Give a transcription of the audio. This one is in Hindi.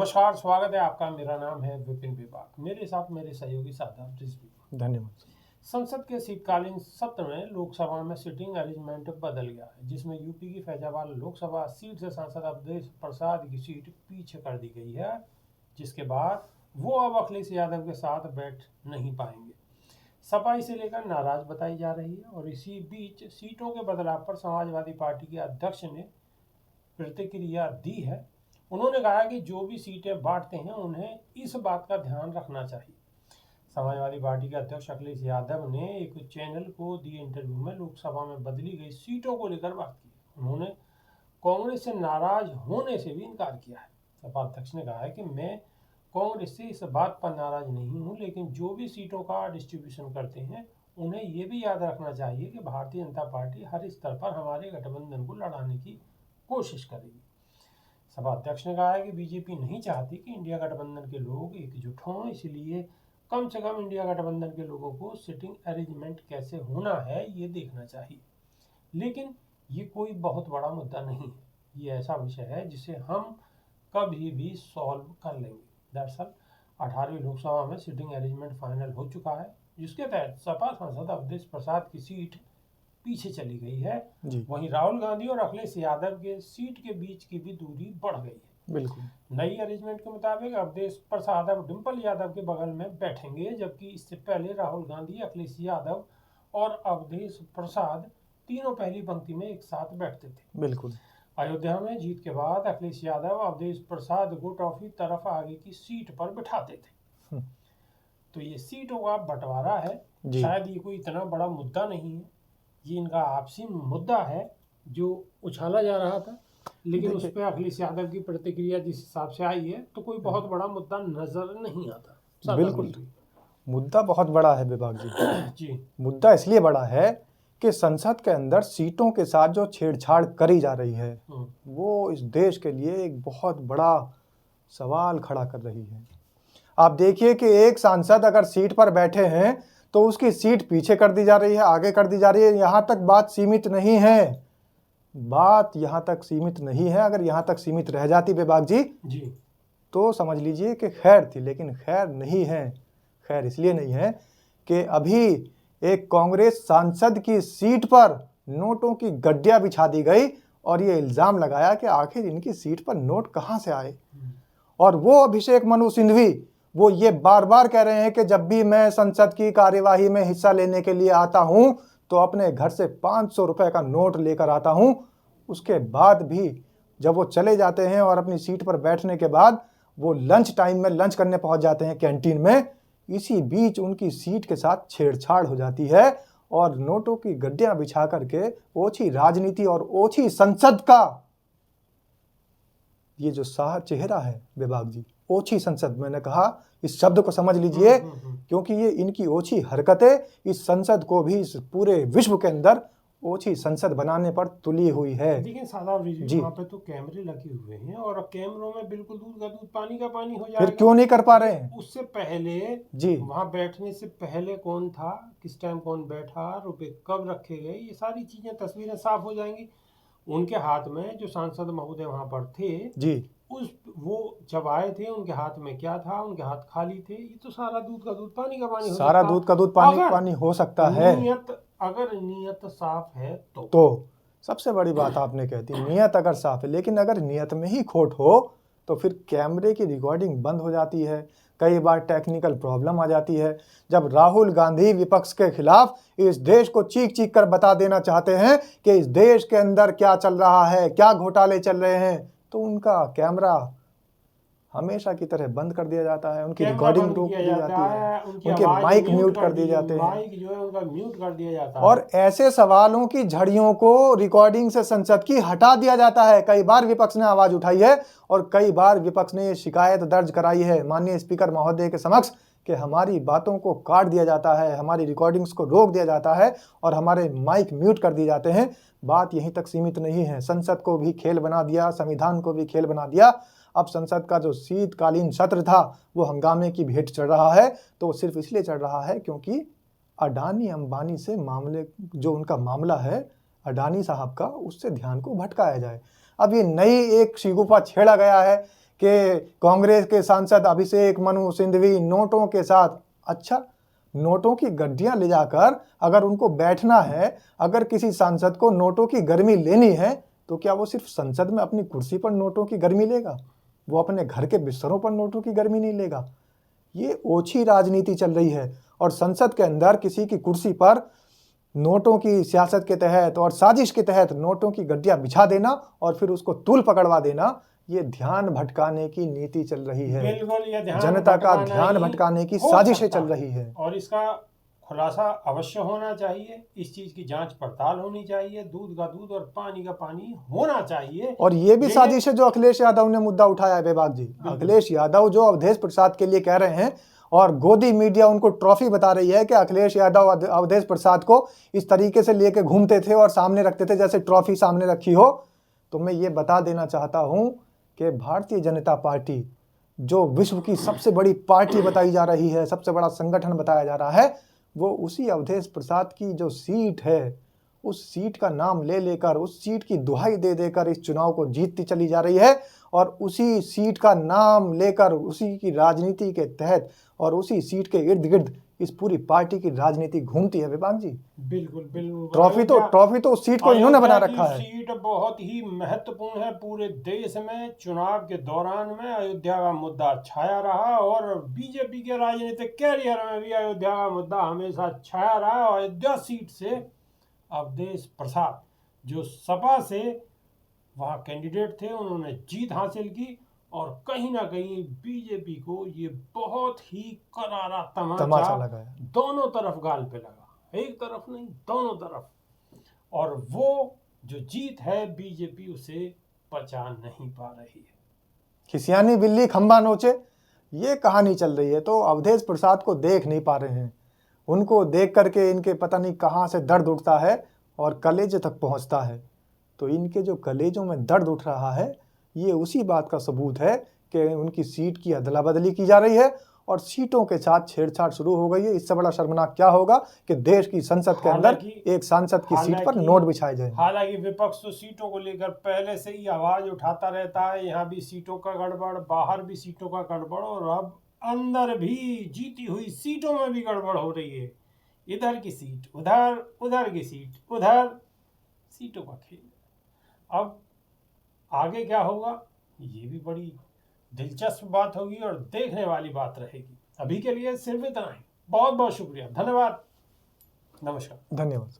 नमस्कार, स्वागत है आपका। मेरा नाम है विपिन विभाग। मेरे साथ मेरे सहयोगी साहब रिजवी। धन्यवाद। संसद के शीतकालीन सत्र में लोकसभा में सिटिंग अरेंजमेंट बदल गया है, जिसमें यूपी की फैजाबाद लोकसभा सीट से सांसद अवधेश प्रसाद की सीट पीछे कर दी गई है, जिसके बाद वो अब अखिलेश यादव के साथ बैठ नहीं पाएंगे। सपा इसे लेकर नाराज बताई जा रही है और इसी बीच सीटों के बदलाव पर समाजवादी पार्टी के अध्यक्ष ने प्रतिक्रिया दी है। उन्होंने कहा कि जो भी सीटें बांटते हैं उन्हें इस बात का ध्यान रखना चाहिए। समाजवादी पार्टी के अध्यक्ष अखिलेश यादव ने एक चैनल को दिए इंटरव्यू में लोकसभा में बदली गई सीटों को लेकर बात की। उन्होंने कांग्रेस से नाराज होने से भी इनकार किया है। सपा अध्यक्ष ने कहा है कि मैं कांग्रेस से इस बात पर नाराज नहीं हूं, लेकिन जो भी सीटों का डिस्ट्रीब्यूशन करते हैं उन्हें ये भी याद रखना चाहिए कि भारतीय जनता पार्टी हर स्तर पर हमारे गठबंधन को लड़ाने की कोशिश करेगी। सभा अध्यक्ष ने कहा है कि बीजेपी नहीं चाहती कि इंडिया गठबंधन के लोग एकजुट हों, इसलिए कम से कम इंडिया गठबंधन के लोगों को सिटिंग अरेंजमेंट कैसे होना है ये देखना चाहिए। लेकिन ये कोई बहुत बड़ा मुद्दा नहीं है, ये ऐसा विषय है जिसे हम कभी भी सॉल्व कर लेंगे। दरअसल 18वीं लोकसभा में सिटिंग अरेंजमेंट फाइनल हो चुका है, जिसके तहत सपा सांसद अवधेश प्रसाद की सीट पीछे चली गई है। वहीं राहुल गांधी और अखिलेश यादव के सीट के बीच की भी दूरी बढ़ गई है। बिल्कुल नई अरेंजमेंट के मुताबिक अवधेश प्रसाद अब डिंपल यादव के बगल में बैठेंगे, जबकि इससे पहले राहुल गांधी, अखिलेश यादव और अवधेश प्रसाद तीनों पहली पंक्ति में एक साथ बैठते थे। बिल्कुल। अयोध्या में जीत के बाद अखिलेश यादव अवधेश प्रसाद को ट्रॉफी तरफ आगे की सीट पर बिठाते थे। तो ये सीटों का बंटवारा है। शायद ये कोई इतना बड़ा मुद्दा नहीं है, ये इनका आपसी मुद्दा है जो उछाला जा रहा था, लेकिन उस पर अखिलेश यादव की प्रतिक्रिया जिस हिसाब से आई है तो कोई बहुत बड़ा मुद्दा नजर नहीं आता। बिल्कुल, मुद्दा बहुत बड़ा है विभाग जी। जी, मुद्दा इसलिए बड़ा है कि संसद के अंदर सीटों के साथ जो छेड़छाड़ करी जा रही है वो इस देश के लिए एक बहुत बड़ा सवाल खड़ा कर रही है। आप देखिए कि एक सांसद अगर सीट पर बैठे हैं तो उसकी सीट पीछे कर दी जा रही है, आगे कर दी जा रही है। यहाँ तक बात सीमित नहीं है, बात यहाँ तक सीमित नहीं है। अगर यहाँ तक सीमित रह जाती विभाग जी तो समझ लीजिए कि खैर थी, लेकिन खैर नहीं है। खैर इसलिए नहीं है कि अभी एक कांग्रेस सांसद की सीट पर नोटों की गड्डियां बिछा दी गई और ये इल्ज़ाम लगाया कि आखिर इनकी सीट पर नोट कहाँ से आए। और वो अभिषेक मनु सिंघवी वो ये बार बार कह रहे हैं कि जब भी मैं संसद की कार्यवाही में हिस्सा लेने के लिए आता हूं तो अपने घर से 500 रुपए का नोट लेकर आता हूं। उसके बाद भी जब वो चले जाते हैं और अपनी सीट पर बैठने के बाद वो लंच टाइम में लंच करने पहुंच जाते हैं कैंटीन में, इसी बीच उनकी सीट के साथ छेड़छाड़ हो जाती है और नोटों की गड्डियां बिछा करके ओछी राजनीति और ओछी संसद का ये जो साह चेहरा है विभाग जी, ओछी संसद, मैंने कहा इस शब्द को समझ लीजिए, क्योंकि ये इनकी ओछी हरकतें इस संसद को भी इस पूरे विश्व के अंदर ओछी संसद बनाने पर तुली हुई है। देखिए साहब जी, वहाँ पे तो कैमरे लगे हुए हैं और कैमरों में बिल्कुल दूध का दूध पानी का पानी हो जाएगा। फिर क्यों नहीं कर पा रहे हैं? उससे पहले जी वहाँ बैठने से पहले कौन था, किस टाइम कौन बैठा, रुपए कब रखे गए, ये सारी चीजें तस्वीरें साफ हो जाएंगी। उनके हाथ में जो सांसद महोदय वहाँ पर थे जी, वो जब आए थे उनके हाथ में क्या था, उनके हाथ खाली थे। ये तो सारा दूध का दूध पानी का पानी हो सारा दूध का दूध पानी का पानी हो सकता है। अगर नीयत साफ है तो सबसे बड़ी बात आपने कह दी, नीयत अगर साफ है, लेकिन अगर नीयत में ही खोट हो तो फिर कैमरे की रिकॉर्डिंग बंद हो जाती है। कई बार टेक्निकल प्रॉब्लम आ जाती है। जब राहुल गांधी विपक्ष के खिलाफ इस देश को चीख चीख कर बता देना चाहते हैं कि इस देश के अंदर क्या चल रहा है, क्या घोटाले चल रहे हैं, तो उनका कैमरा हमेशा की तरह बंद कर दिया जाता है, उनकी रिकॉर्डिंग रोक दी जाती है, उनके माइक म्यूट कर दिए जाते हैं, माइक जो है उनका म्यूट कर दिया जाता है और ऐसे सवालों की झड़ियों को रिकॉर्डिंग से संसद की हटा दिया जाता है। कई बार विपक्ष ने आवाज उठाई है और कई बार विपक्ष ने ये शिकायत दर्ज कराई है माननीय स्पीकर महोदय के समक्ष कि हमारी बातों को काट दिया जाता है, हमारी रिकॉर्डिंग्स को रोक दिया जाता है और हमारे माइक म्यूट कर दिए जाते हैं। बात यहीं तक सीमित नहीं है, संसद को भी खेल बना दिया, संविधान को भी खेल बना दिया। अब संसद का जो शीतकालीन सत्र था वो हंगामे की भेंट चढ़ रहा है, तो वो सिर्फ इसलिए चढ़ रहा है क्योंकि अडानी अंबानी से मामले, जो उनका मामला है अडानी साहब का, उससे ध्यान को भटकाया जाए। अब ये नई एक शिगुफा छेड़ा गया है कि कांग्रेस के सांसद अभिषेक मनु सिंघवी नोटों के साथ, अच्छा नोटों की गड्डियां ले जाकर अगर उनको बैठना है, अगर किसी सांसद को नोटों की गर्मी लेनी है, तो क्या वो सिर्फ संसद में अपनी कुर्सी पर नोटों की गर्मी लेगा? वो अपने घर के बिस्तरों पर नोटों की गर्मी नहीं लेगा। ये ओछी राजनीति चल रही है और संसद के अंदर किसी की कुर्सी पर नोटों की सियासत के तहत और साजिश के तहत नोटों की गड्डियां बिछा देना और फिर उसको तूल पकड़वा देना, ये ध्यान भटकाने की नीति चल रही है। बिल्कुल, ये जनता का ध्यान भटकाने की साजिशें चल रही है और इसका खुलासा अवश्य होना चाहिए। इस चीज की जांच पड़ताल होनी चाहिए। दूध का दूध और पानी का पानी होना चाहिए। और ये भी साजिश है जो अखिलेश यादव ने मुद्दा उठाया है बेबाक जी। अखिलेश यादव जो अवधेश प्रसाद के लिए कह रहे हैं और गोदी मीडिया उनको ट्रॉफी बता रही है कि अखिलेश यादव अवधेश प्रसाद को इस तरीके से लेके घूमते थे और सामने रखते थे जैसे ट्रॉफी सामने रखी हो। तो मैं ये बता देना चाहता हूं कि भारतीय जनता पार्टी जो विश्व की सबसे बड़ी पार्टी बताई जा रही है, सबसे बड़ा संगठन बताया जा रहा है, वो उसी अवधेश प्रसाद की जो सीट है, उस सीट का नाम ले लेकर, उस सीट की दुहाई दे देकर इस चुनाव को जीतती चली जा रही है और उसी सीट का नाम लेकर उसी की राजनीति के तहत और उसी सीट के इर्द गिर्द इस पूरी पार्टी की राजनीति घूमती है विभाग जी। बिल्कुल बिल्कुल। ट्रॉफी तो उस सीट को इन्होंने बना रखा है। सीट बहुत ही महत्वपूर्ण है पूरे देश में। चुनाव के दौरान में अयोध्या का मुद्दा छाया रहा और बीजेपी के राजनीतिक कैरियर में भी अयोध्या का मुद्दा हमेशा छाया रहा। अयोध्या सीट से अवधेश प्रसाद जो सपा से वहाँ कैंडिडेट थे, उन्होंने जीत हासिल की और कहीं ना कहीं बीजेपी को ये बहुत ही करारा तमाचा लगाया। दोनों तरफ गाल पे लगा, एक तरफ नहीं दोनों तरफ। और वो जो जीत है बीजेपी उसे पचा नहीं पा रही है। खिसियानी बिल्ली खंबा नोचे, ये कहानी चल रही है। तो अवधेश प्रसाद को देख नहीं पा रहे हैं। उनको देख करके इनके पता नहीं कहाँ से दर्द उठता है और कलेजे तक पहुँचता है। तो इनके जो कलेजों में दर्द उठ रहा है, ये उसी बात का सबूत है कि उनकी सीट की अदला बदली की जा रही है और सीटों के साथ छेड़छाड़ शुरू हो गई है। इससे बड़ा शर्मनाक क्या होगा कि देश की संसद के अंदर एक सांसद की सीट पर नोट बिछाए जाए। हालांकि विपक्ष तो सीटों को लेकर पहले से ही आवाज उठाता रहता है, यहाँ भी सीटों का गड़बड़, बाहर भी सीटों का गड़बड़ और अब अंदर भी जीती हुई सीटों में भी गड़बड़ हो रही है। इधर की सीट उधर, उधर की सीट उधर, सीटों का खेल। अब आगे क्या होगा ये भी बड़ी दिलचस्प बात होगी और देखने वाली बात रहेगी। अभी के लिए सिर्फ इतना ही। बहुत बहुत शुक्रिया, धन्यवाद, नमस्कार। धन्यवाद।